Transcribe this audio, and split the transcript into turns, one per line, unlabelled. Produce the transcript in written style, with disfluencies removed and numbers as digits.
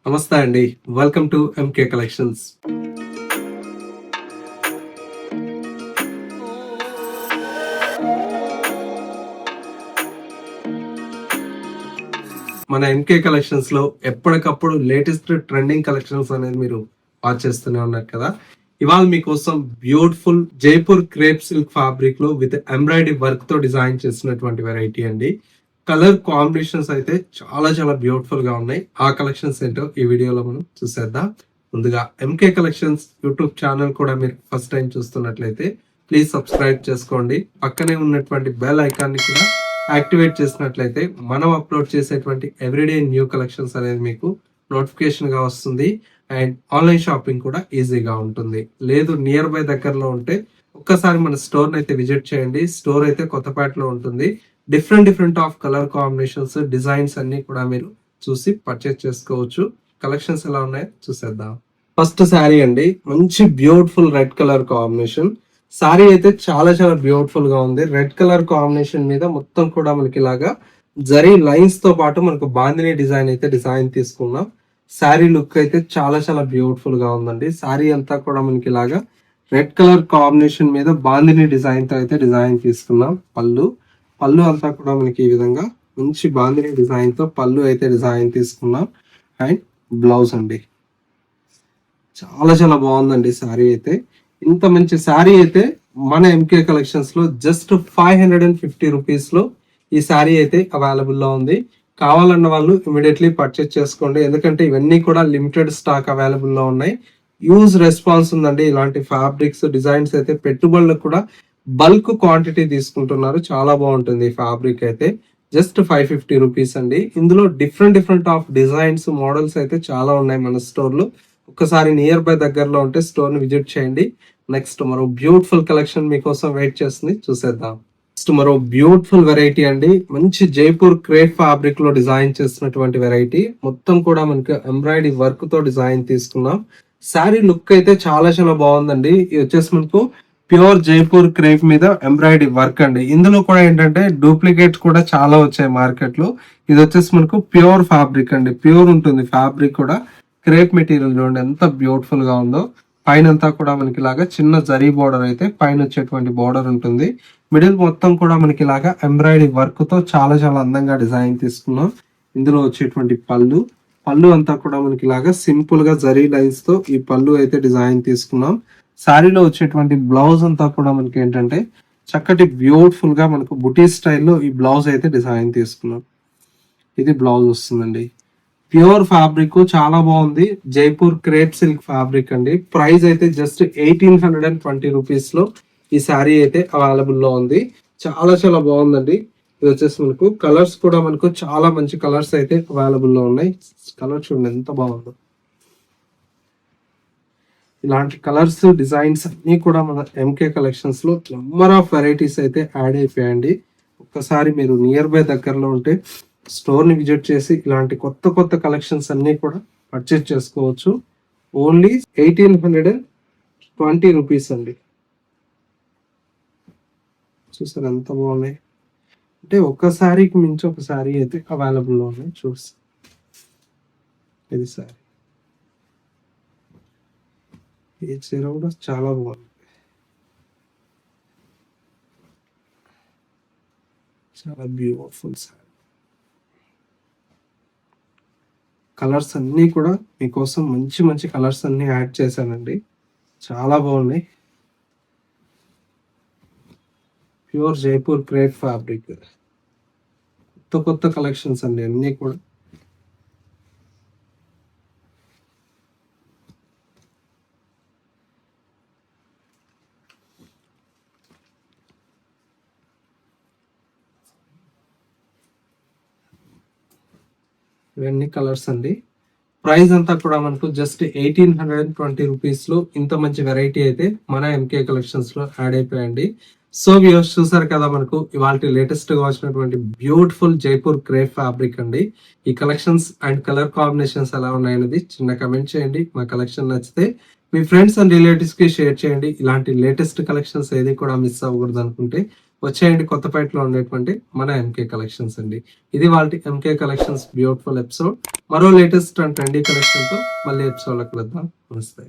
నమస్తే అండి. Welcome to MK collections. మన ఎంకే కలెక్షన్స్ లో ఎప్పటికప్పుడు లేటెస్ట్ ట్రెండింగ్ కలెక్షన్స్ అనేది మీరు వాచ్ చేస్తూనే ఉన్నారు కదా. ఇవాళ మీకోసం beautiful Jaipur crepe silk fabric లో విత్ ఎంబ్రాయిడరీ వర్క్ తో డిజైన్ చేసినటువంటి వెరైటీ అండి. కలర్ కాంబినేషన్స్ అయితే చాలా చాలా బ్యూటిఫుల్ గా ఉన్నాయి. ఆ కలెక్షన్స్ ఏంటో ఈ వీడియోలో మనం చూసేద్దాం. ముందుగా ఎంకే కలెక్షన్స్ యూట్యూబ్ ఛానల్ కూడా మీరు ఫస్ట్ టైం చూస్తున్నట్లయితే ప్లీజ్ సబ్స్క్రైబ్ చేసుకోండి. పక్కనే ఉన్నటువంటి బెల్ ఐకాన్ ని కూడా యాక్టివేట్ చేసినట్లయితే మనం అప్లోడ్ చేసేటువంటి ఎవ్రీడే న్యూ కలెక్షన్స్ అనేది మీకు నోటిఫికేషన్ గా వస్తుంది. అండ్ ఆన్లైన్ షాపింగ్ కూడా ఈజీగా ఉంటుంది. లేదు నియర్ బై దగ్గరలో ఉంటే ఒక్కసారి మన స్టోర్ అయితే విజిట్ చేయండి. స్టోర్ అయితే కొత్తపేటలో ఉంటుంది. Different of colour combinations, designs అన్ని కూడా మీరు చూసి పర్చేస్ చేసుకోవచ్చు. కలెక్షన్స్ ఎలా ఉన్నాయో చూసేద్దాం. ఫస్ట్ శారీ అండి, మంచి beautiful red colour combination. Sari అయితే చాలా చాలా బ్యూటిఫుల్ గా ఉంది. రెడ్ కలర్ కాంబినేషన్ మీద మొత్తం కూడా మనకి ఇలాగా జరీ లైన్స్ తో పాటు మనకు బాందిని డిజైన్ అయితే డిజైన్ తీసుకున్నాం. శారీ లుక్ అయితే చాలా చాలా బ్యూటిఫుల్ గా ఉందండి. శారీ అంతా కూడా మనకి ఇలాగా రెడ్ కలర్ కాంబినేషన్ మీద బాందిని డిజైన్ తో అయితే డిజైన్ తీసుకున్నాం. పళ్ళు అంతా కూడా మనకి ఈ విధంగా మంచి బాందిని డిజైన్ తో పళ్ళు అయితే డిజైన్ తీసుకున్నాం. అండ్ బ్లౌజ్ అండి, చాలా చాలా బాగుందండి శారీ అయితే. ఇంత మంచి శారీ అయితే మన ఎంకే కలెక్షన్స్ లో జస్ట్ 550 రూపీస్ లో ఈ శారీ అయితే అవైలబుల్ లో ఉంది. కావాలన్న వాళ్ళు ఇమీడియట్లీ పర్చేస్ చేసుకోండి, ఎందుకంటే ఇవన్నీ కూడా లిమిటెడ్ స్టాక్ అవైలబుల్ లో ఉన్నాయి. యూజ్ రెస్పాన్స్ ఉందండి. ఇలాంటి ఫ్యాబ్రిక్స్ డిజైన్స్ అయితే పెట్టుబడులకు కూడా బల్క్ క్వాంటిటీ తీసుకుంటున్నారు. చాలా బాగుంటుంది ఈ ఫ్యాబ్రిక్ అయితే. జస్ట్ 550 రూపీస్ అండి. ఇందులో డిఫరెంట్ ఆఫ్ డిజైన్స్, మోడల్స్ అయితే చాలా ఉన్నాయి మన స్టోర్ లో. ఒక్కసారి నియర్ బై దగ్గరలో ఉంటే స్టోర్ ని విజిట్ చేయండి. నెక్స్ట్ మరో బ్యూటిఫుల్ కలెక్షన్ మీకోసం వెయిట్ చేస్తుంది, చూసేద్దాం. నెక్స్ట్ మరో బ్యూటిఫుల్ వెరైటీ అండి. మంచి జైపూర్ క్రేప్ ఫ్యాబ్రిక్ లో డిజైన్ చేసినటువంటి వెరైటీ. మొత్తం కూడా మనకి ఎంబ్రాయిడరీ వర్క్ తో డిజైన్ తీసుకున్నాం. శారీ లుక్ అయితే చాలా చాలా బాగుందండి. ఇది వచ్చేసి మనకు ప్యూర్ జైపూర్ క్రేప్ మీద ఎంబ్రాయిడరీ వర్క్ అండి. ఇందులో కూడా ఏంటంటే డూప్లికేట్ కూడా చాలా వచ్చాయి మార్కెట్ లో. ఇది వచ్చేసి మనకు ప్యూర్ ఫ్యాబ్రిక్ అండి. ప్యూర్ ఉంటుంది ఫ్యాబ్రిక్ కూడా. క్రేప్ మెటీరియల్ చూడండి ఎంత బ్యూటిఫుల్ గా ఉందో. పైన అంతా కూడా మనకి ఇలాగా చిన్న జరీ బోర్డర్ అయితే పైన వచ్చేటువంటి బోర్డర్ ఉంటుంది. మిడిల్ మొత్తం కూడా మనకి ఇలాగా ఎంబ్రాయిడరీ వర్క్ తో చాలా చాలా అందంగా డిజైన్ తీసుకున్నాం. ఇందులో వచ్చేటువంటి పళ్ళు అంతా కూడా మనకి ఇలాగా సింపుల్ గా జరీ లైన్స్ తో ఈ పళ్ళు అయితే డిజైన్ తీసుకున్నాం. శారీలో వచ్చేటువంటి బ్లౌజ్ అంతా కూడా మనకి ఏంటంటే చక్కటి బ్యూటిఫుల్ గా మనకు బుటీ స్టైల్లో ఈ బ్లౌజ్ అయితే డిజైన్ తీసుకున్నాం. ఇది బ్లౌజ్ వస్తుందండి. ప్యూర్ ఫ్యాబ్రిక్ చాలా బాగుంది. జైపూర్ క్రేప్ సిల్క్ ఫ్యాబ్రిక్ అండి. ప్రైస్ అయితే జస్ట్ 1820 రూపీస్ లో ఈ శారీ అయితే అవైలబుల్ లో ఉంది. చాలా చాలా బాగుందండి. ఇది వచ్చేసి మనకు కలర్స్ కూడా మనకు చాలా మంచి కలర్స్ అయితే అవైలబుల్ లో ఉన్నాయి. కలర్ చూడండి ఎంత బాగుందో. ఇలాంటి కలర్స్, డిజైన్స్ అన్ని కూడా మన ఎంకే కలెక్షన్స్ లో నెంబర్ ఆఫ్ వెరైటీస్ అయితే యాడ్ అయిపోయాయండి. ఒక్కసారి మీరు నియర్ బై దగ్గరలో ఉంటే స్టోర్ ని విజిట్ చేసి ఇలాంటి కొత్త కలెక్షన్స్ అన్ని కూడా పర్చేస్ చేసుకోవచ్చు. ఓన్లీ 1820 రూపీస్ అండి. చూసారు ఎంత బాగున్నాయి అంటే, ఒక శారీకి మించి ఒక శారీ అయితే అవైలబుల్ లో ఉన్నాయి. చూసి ఇది శారీ, ఈ చీర కూడా చాలా బాగుంది. చాలా బ్యూటిఫుల్ శారీ. కలర్స్ అన్నీ కూడా మీకోసం మంచి కలర్స్ అన్ని యాడ్ చేశానండి. చాలా బాగున్నాయి. ప్యూర్ జైపూర్ క్రేప్ ఫ్యాబ్రిక్, కొత్త కలెక్షన్స్ అండి అన్నీ కూడా. ఇవన్నీ కలర్స్ అండి. ప్రైస్ అంతా కూడా మనకు జస్ట్ 1820 రూపీస్ లో ఇంత మంచి వెరైటీ అయితే మన ఎంకే కలెక్షన్స్ లో యాడ్ అయిపోయాయండి. సో వ్యూవర్స్ చూసారు కదా, మనకు ఇవాళ లేటెస్ట్ గా వచ్చినటువంటి బ్యూటిఫుల్ జైపూర్ క్రేప్ ఫ్యాబ్రిక్ అండి. ఈ కలెక్షన్స్ అండ్ కలర్ కాంబినేషన్స్ ఎలా ఉన్నాయనేది చిన్న కమెంట్ చేయండి. మా కలెక్షన్ నచ్చితే మీ ఫ్రెండ్స్ అండ్ రిలేటివ్స్ కి షేర్ చేయండి. ఇలాంటి లేటెస్ట్ కలెక్షన్స్ ఏది కూడా మిస్ అవ్వకూడదు అనుకుంటే వచ్చేయండి కొత్తపేటలో ఉండేటువంటి మన ఎంకే కలెక్షన్స్ అండి. ఇది వాళ్ళ ఎంకే కలెక్షన్స్ బ్యూటిఫుల్ ఎపిసోడ్. మరో లేటెస్ట్ అండ్ ట్రెండీ కలెక్షన్ తో మళ్ళీ ఎపిసోడ్ లో కలుద్దాం. నమస్తే.